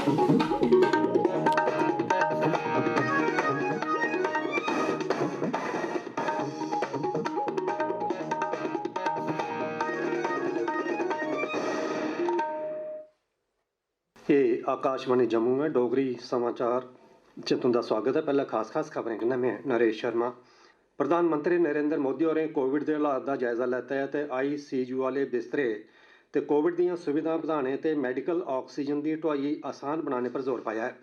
ये आकाशवाणी जम्मू में डोगरी समाचार च तुंदा स्वागत है। पहले खास खबरें कन्नै में नरेश शर्मा। प्रधानमंत्री नरेंद्र मोदी होरें कोविड के हालात का जायजा लैता है ते ICU वाले बिस्तरे ते कोविड दीयां सुविधां बधाने ते मैडिकल ऑक्सीजन की ढुआई आसान बनाने पर जोर पाया है।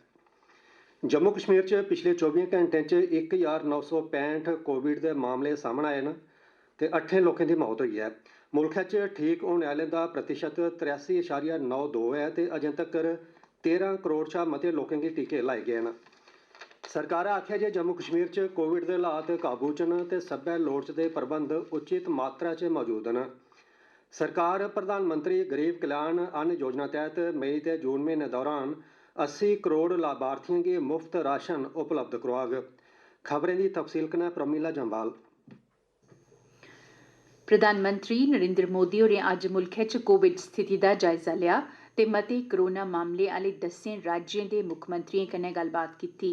जम्मू कश्मीर च पिछले 24 घंटें च 1965 कोविड के मामले सामने आए न ते 8 लोगों की मौत हुई है। मुल्खै च ठीक होने वाले का प्रतिशत 83.92 है ते अजें तक्कर 13 करोड़ शा मते लोगों के टीके लाए गए हैं। सरकार आखेआ जे जम्मू कश्मीर च कोविड के हालात काबू च न ते सब्बै लोड़चदे प्रबंध उचित मात्रा च मौजूद न। सरकार प्रधानमंत्री गरीब कल्याण अन्न योजना तैहत मई ते जून महीने दौरान 80 करोड़ लाभार्थियों गी मुफ्त राशन उपलब्ध करोआग। खबरें की तफसील कन्नै प्रमीला जम्वाल। प्रधानमंत्री नरेंद्र मोदी होरें अज्ज मुल्खै च कोविड स्थिति दा जायजा लिया ते मते कोरोना मामले आले 10 राज्यें दे मुक्खमंत्रियें कन्नै गल्लबात कीती।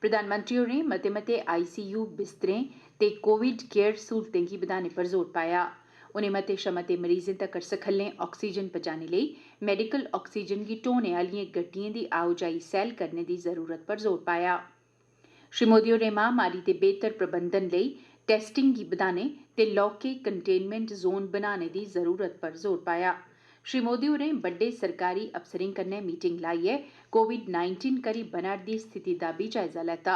प्रधानमंत्री होरें मते ICU बिस्तरें ते कोविड केयर सहूलतें गी बधाने पर जोर पाया। उनें मते शा मते मरीजें तक्कर सखल्लें ऑक्सीजन पजाने लेई मैडिकल ऑक्सीजन गी ढोने आलियें गड्डियें दी आओजाई सैह्ल करने दी जरूरत पर जोर पाया। श्री मोदी होरें महामारी दे बेहतर प्रबंधन लेई टेस्टिंग गी बधाने ते लौह्के कंटेनमेंट जोन बनाने दी जरूरत पर जोर पाया। श्री मोदी होरें बड्डे सरकारी अफसरें कन्नै मीटिंग लाइयै कोविड-19 करी बना'रदी स्थिति दा बी जायजा लैता।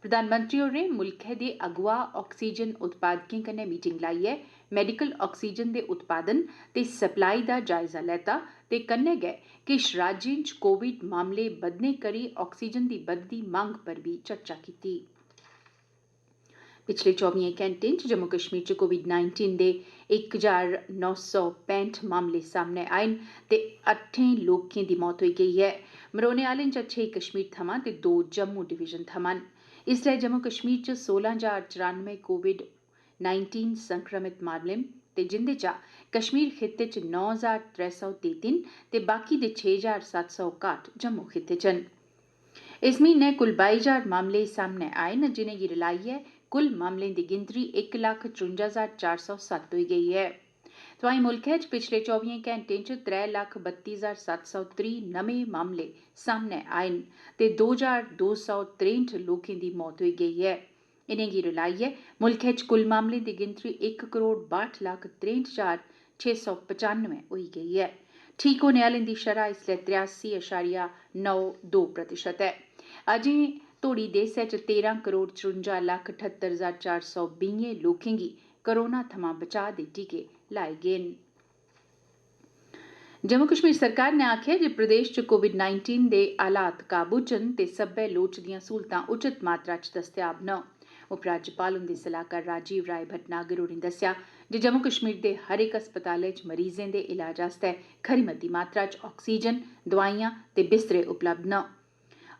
प्रधानमंत्री होरें मुल्खै दे अगुआ ऑक्सीजन उत्पादकें कन्नै मीटिंग लाइयै मैडिकल ऑक्सीजन दे उत्पादन ते सप्लाई दा जायजा लैता ते कन्नै गै किश राज्यें च कोविड मामले बधने करी ऑक्सीजन दी बधदी मंग पर बी चर्चा कीती। पिछले 24 घंटें च जम्मू कश्मीर च कोविड-19 दे 1965 मामले सामने आए न ते 8 लोकें दी मौत होई गेई ऐ। मरोने आलें चा 6 कश्मीर थमां ते 2 जम्मू डिवीजन थमां न। इसलै जम्मू कश्मीर च 16,094 कोविड-19 संक्रमित मामले न ते जिंदे चा कश्मीर खित्ते च 9,333 ते बाकी दे 6,761 जम्मू खित्ते च न। इस म्हीने कुल 22,000 मामले सामने आए न जिनेंगी रलाइयै कुल मामलें दी गिनतरी 1,54,407 होई गेई ऐ। तोआईं मुल्खै च पिछले 24 घंटें च 3,32,730 नमें मामले सामने आए न ते 2,263 लोकें दी मौत होई गेई ऐ। इनेंगी रलाइयै मुल्खै च कुल मामलें दी गिनतरी 1,62,63,695 होई गेई ऐ। ठीक होने आलें दी शरह इसलै 83.92% ऐ। अजें तोड़ी देसै च 13,54,78,420 लोकें गी कोरोना थमां बचाऽ दे टीके लाए गे न। जम्मू कश्मीर सरकार नै आखेआ जे प्रदेश च कोविड-19 दे हालात काबू च न ते सब्बै लोड़चदियां सहूलतां उचित मात्रा च दस्तयाब न। उपराज्यपाल हुंदे सलाहकार राजीव राय भटनागर होरें दस्सेआ जे जम्मू कश्मीर दे हर इक अस्पतालै च मरीजें दे इलाज आस्तै खरी मती मात्रा च ऑक्सीजन, दोआइयां ते बिस्तरे उपलब्ध न।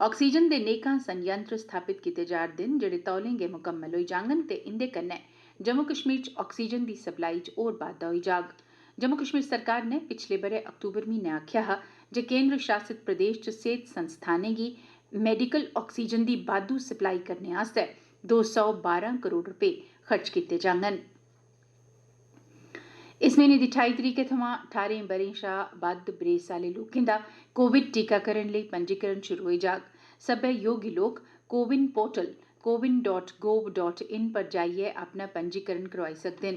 ऑक्सीजन दे नेकां संयंत्र स्थापित कीते जा'रदे न जेहड़े तौलें गै मुकम्मल होई जाङन ते इंदे कन्नै जम्मू कश्मीर च ऑक्सीजन दी सप्लाई च होर बाद्दा होई जाग। जम्मू कश्मीर सरकार नै पिछले ब'रे अक्तूबर म्हीने आखेआ हा जे केंद्र शासित प्रदेश च सेहत संस्थानें गी मैडिकल ऑक्सीजन दी बाद्धू सप्लाई करने आस्तै 212 करोड़ रपेऽ खर्च कीते जाङन। इस म्हीने दी 28 तरीकै थमां 18 ब'रें शा बद्ध बरेस आले लोकें दा कोविड टीकाकरण लेई पंजीकरण शुरू होई जाग। सब्बै योग्य लोक कोविन पोर्टल cowin.gov.in पर जाइयै अपना पंजीकरण करोआई सकदे न।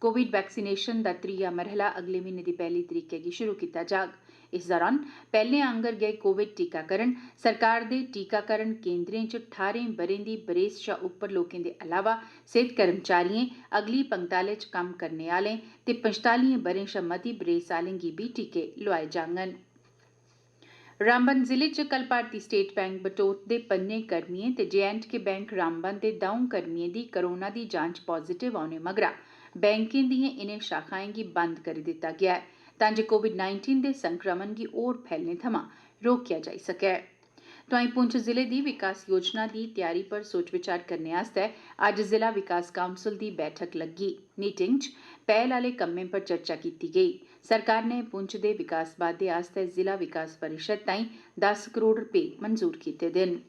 कोविड वैक्सीनेशन दा त्रीया मरहला अगले म्हीने दी 1 तरीकै गी शुरू कीता जाग। इस दौरान पैह्ले आंगर गै कोविड टीकाकरण सरकार दे टीकाकरण केंद्रें च 18 ब'रें दी बरेस शा उप्पर लोकें दे अलावा सेहत कर्मचारियें, अगली पंगताले च कम्म करने आलें ते 45 ब'रें शा मती बरेस आलें गी बी टीके लोआए जाङन। रामबन जिले च कल भारती स्टेट बैंक बटोत दे 5 कर्मियें ते J&K बैंक रामबन दे 2 कर्मियें दी कोरोना दी जांच पॉजिटिव औने मगरा बैंकें दिएं इनें शाखाएं गी बंद करी दित्ता गेआ ऐ तां जे कोविड-19 दे संक्रमण गी होर फैलने थमां रोकेआ जाई सकै। तोआईं पुंछ जिले दी विकास योजना दी तैयारी पर सोच विचार करने आस्तै अज्ज जिला विकास काउंसल दी बैठक लग्गी। मीटिंग च पैह्ल आह्ले कम्में पर चर्चा कीती गेई। सरकार ने पुंछ दे विकास बाद्दे आस्तै जिला विकास परिषद ताईं 10 करोड़ रपे मंजूर कीते दे न।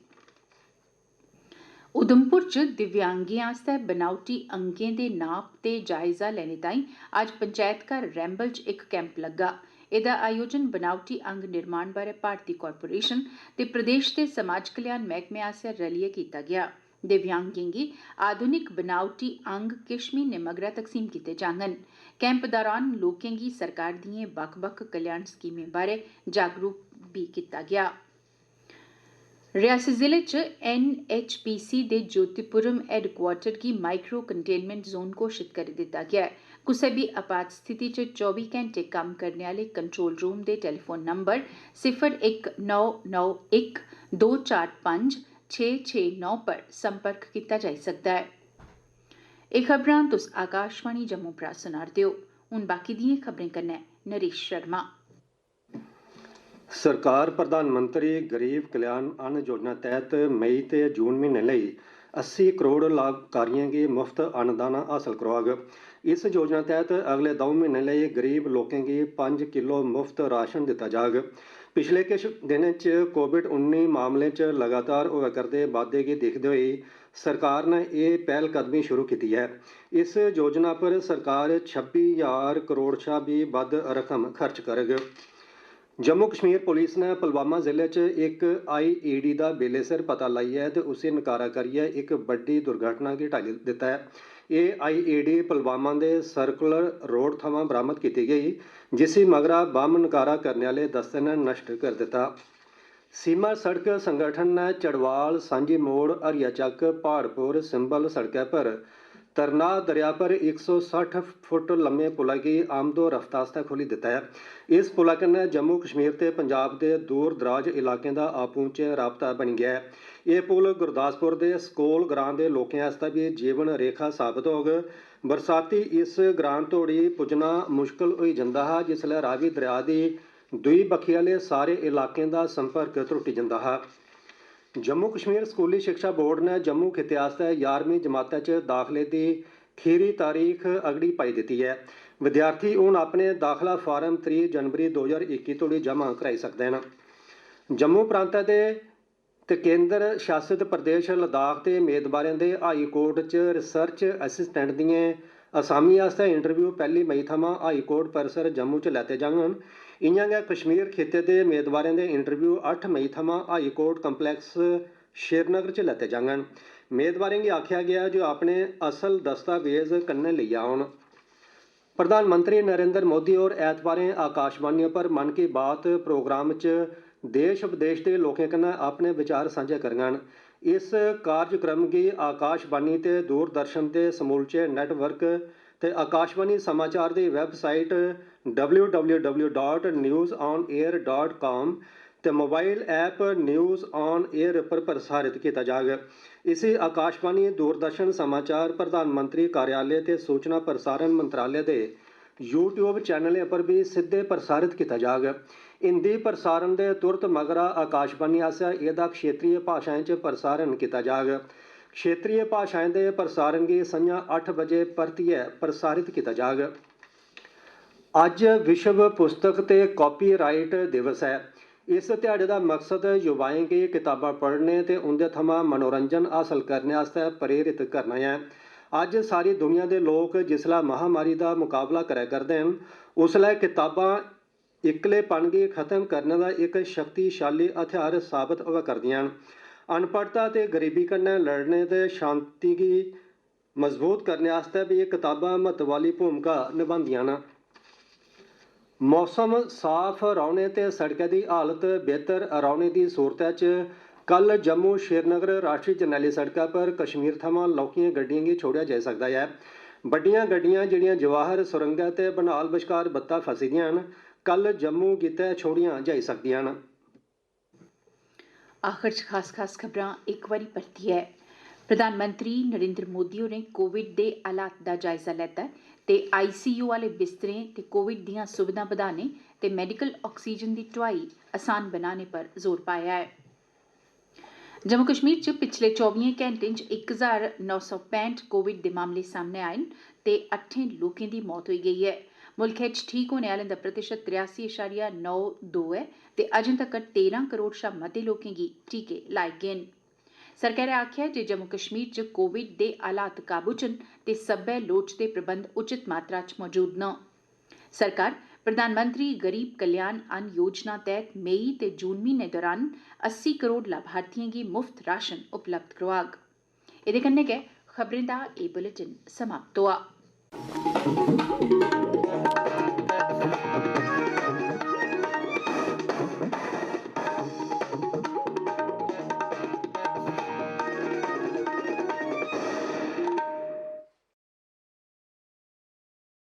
उधमपुर च दिव्यांगें आस्तै बनावटी अंगें दे नाप ते जायजा लैने ताईं अज्ज पंचैत घर रैम्बल च इक कैंप लग्गा। एह्दा आयोजन बनावटी अंग निर्माण बारै भारती कारपोरेशन ते प्रदेश दे समाज कल्याण मैह्कमे आसेआ रलियै कीता गेआ। दिव्यांगें गी आधुनिक बनावटी अंग किश म्हीने मगरा तकसीम कीते जाङन। कैंप दौरान लोकें गी सरकार दिएं बक्ख-बक्ख कल्याण स्कीमें बारै जागरूक बी कीता गेआ। रियासी जिले च NHPC दे ज्योतिपुरम हैडक्वार्टर गी माइक्रो कंटेनमेंट जोन घोषित करी दित्ता गेआ ऐ। कुसै बी आपात स्थिति च 24 घैंटे कम्म करने आह्ले कंट्रोल रूम दे टेलीफोन नंबर 0199 245 669 पर संपर्क कीता जाई सकदा ऐ। एह् खबरां तुस आकाशवाणी जम्मू परा सुना'रदे ओ। हुन बाकी दिएं खबरें कन्नै नरेश शर्मा। सरकार प्रधानमंत्री गरीब कल्याण अन्न योजना तैह्त मई ते जून म्हीने लेई 80 करोड़ लाभकारियें गी मुफ्त अन्नदान हासल करोआग। इस योजना तैह्त अगले 2 म्हीने लेई गरीब लोकें गी 5 किलो मुफ्त राशन दित्ता जाग। पिछले किश दिनें च कोविड-19 मामलें च लगातार होआ करदे बाद्धे गी दिक्खदे होई सरकार ने एह् पैह्लकदमी शुरू कीती ऐ। इस योजना पर सरकार 26,000 करोड़ शा भी बद्ध रकम खर्च करग। जम्मू कश्मीर पुलिस ने पुलवामा जिले च इक IED दा बेल्ले सिर पता लाइयै ते उसी नकारा करियै इक बड्डी दुर्घटना गी टाली दित्ता ऐ। एह् IED पुलवामा दे सर्कुलर रोड थमां बरामद कीती गेई, जिसी मगरा बम्ब नकारा करने आह्ले दस्ते ने नष्ट करी दित्ता। सीमा सड़क संगठन ने चड़वाल, सांझी मोड़, हरियाचक, पहाड़पुर, सिंबल सड़कै पर तरनाह दरिया पर 160 फुट लम्मे पुलै गी आमदो रफ्त आस्तै खोली दित्ता ऐ। इस पुलै कन्नै जम्मू कश्मीर ते पंजाब दे दूर दराज इलाकें दा आपूं च राबता बनी गेआ ऐ। एह् पुल गुरदासपुर दे स्कोल ग्रां दे लोकें आस्तै बी जीवन रेखा साबत होग। बरसाती इस ग्रां तोड़ी पुज्जना मुश्कल होई जंदा हा, जिसलै रावी दरिया दी दूई बक्खी आह्ले सारे इलाकें दा संपर्क त्रुट्टी जंदा हा। जम्मू कश्मीर स्कूली शिक्षा बोर्ड ने जम्मू खित्ते आस्तै 11वीं जमातै च दाखले दी खीरी तारीख अगड़ी पाई दित्ती ऐ। विद्यार्थी हून अपने दाखला फार्म 3 जनवरी 2021 तोड़ी जमा कराई सकदे न। जम्मू प्रांतै दे ते केंद्र शासित प्रदेश लद्दाख दे मेदवारें दे हाई कोर्ट च रिसर्च असिस्टेंट दिएं असामी आस्तै इंटरव्यू 1 मई थमां हाई कोर्ट परिसर जम्मू च लैते जाङन। इयां गै कश्मीर खित्ते दे मेदवारें दे इंटरव्यू 8 मई थमां हाई कोर्ट कंपलैक्स श्रीनगर च लैते जाङन। मेदवारें गी आखेआ गेआ जे अपने असल दस्तावेज कन्नै लेई औन। प्रधानमंत्री नरेंद्र मोदी होर ऐतवारें आकाशवाणी पर मन की बात प्रोग्राम च देश विदेश दे लोकें कन्नै अपने विचार सांझे करङन। इस कार्यक्रम गी आकाशवाणी ते दूरदर्शन दे समूलचे नेटवर्क ते आकाशवाणी समाचार दी वैबसाइट www.newsonair.com ते mobile app news on air पर प्रसारित किया जाग। इसी आकाशवाणी, दूरदर्शन समाचार, प्रधानमंत्री कार्यालय ते सूचना प्रसारण मंत्रालय दे YouTube चैनलें पर भी सिद्धे प्रसारित किया जाग। हिंदी प्रसारण दे तुरत मगरा आकाशवाणी आसेआ एह्दा क्षेत्रीय भाषाएं च प्रसारण किया जाग। क्षेत्रीय भाषाएं दे प्रसारण गी संझां 8 बजे परतियै प्रसारित किया जाग। अज्ज विश्व पुस्तक ते कॉपीराइट दिवस है। इस ध्याड़े दा मकसद युवाएं गी किताबां पढ़ने ते उंदे थमां मनोरंजन हासल करने आस्तै प्रेरित करना ऐ। अज्ज सारी दुनिया दे लोक जिसलै महामारी दा मुकाबला करै करदे न, उसलै किताबां इक्कलेपन गी खत्म करने दा इक शक्तिशाली हथियार साबत होआ करदियां न। अनपढ़ता ते गरीबी कन्नै लड़ने ते शांति गी मजबूत करने आस्तै भी किताबां महत्व आह्ली भूमिका निभांदियां न। मौसम साफ रौह्ने ते सड़कै दी हालत बेहतर रौह्ने दी सूरतै च कल जम्मू श्रीनगर राष्ट्री जरनैली सड़कै पर कश्मीर थमां लौह्कियें गड्डियें गी छोड़ेआ जाई सकदा ऐ। बड्डियां गड्डियां जेह्ड़ियां जवाहर सुरंगै ते बनिहाल बश्कार बत्ता फसी दियां न, कल जम्मू गित्तै छोड़ियां जाई सकदियां न। आखिर च खास खबरां इक बारी परतियै। प्रधानमंत्री नरेंद्र मोदी होरें कोविड दे हालात दा जायजा लैता ते ICU आह्ले बिस्तरें ते कोविड दियां सुविधां बधाने ते मैडिकल ऑक्सीजन दी ढुआई आसान बनाने पर जोर पाया ऐ। जम्मू कश्मीर च पिछले 24 घैंटें च 1965 कोविड दे मामले सामने आए न ते 8 लोकें दी मौत होई गेई ऐ। मुल्खै च ठीक होने आह्लें दा प्रतिशत 83.92 ऐ ते अजें तक्कर 13 करोड़ शा मते लोकें गी टीके लाए गे न। सरकारै आखेआ ऐ जे जम्मू कश्मीर च कोविड दे हालात काबू च न ते सब्बै लोड़चदे प्रबंध उचित मात्रा च मौजूद न। सरकार प्रधानमंत्री गरीब कल्याण अन्न योजना तैह्त मई ते जून म्हीने दौरान 80 करोड़ लाभार्थियें गी मुफ्त राशन उपलब्ध करोआग। एह्दे कन्नै गै खबरें दा एह् बुलेटिन समाप्त होआ।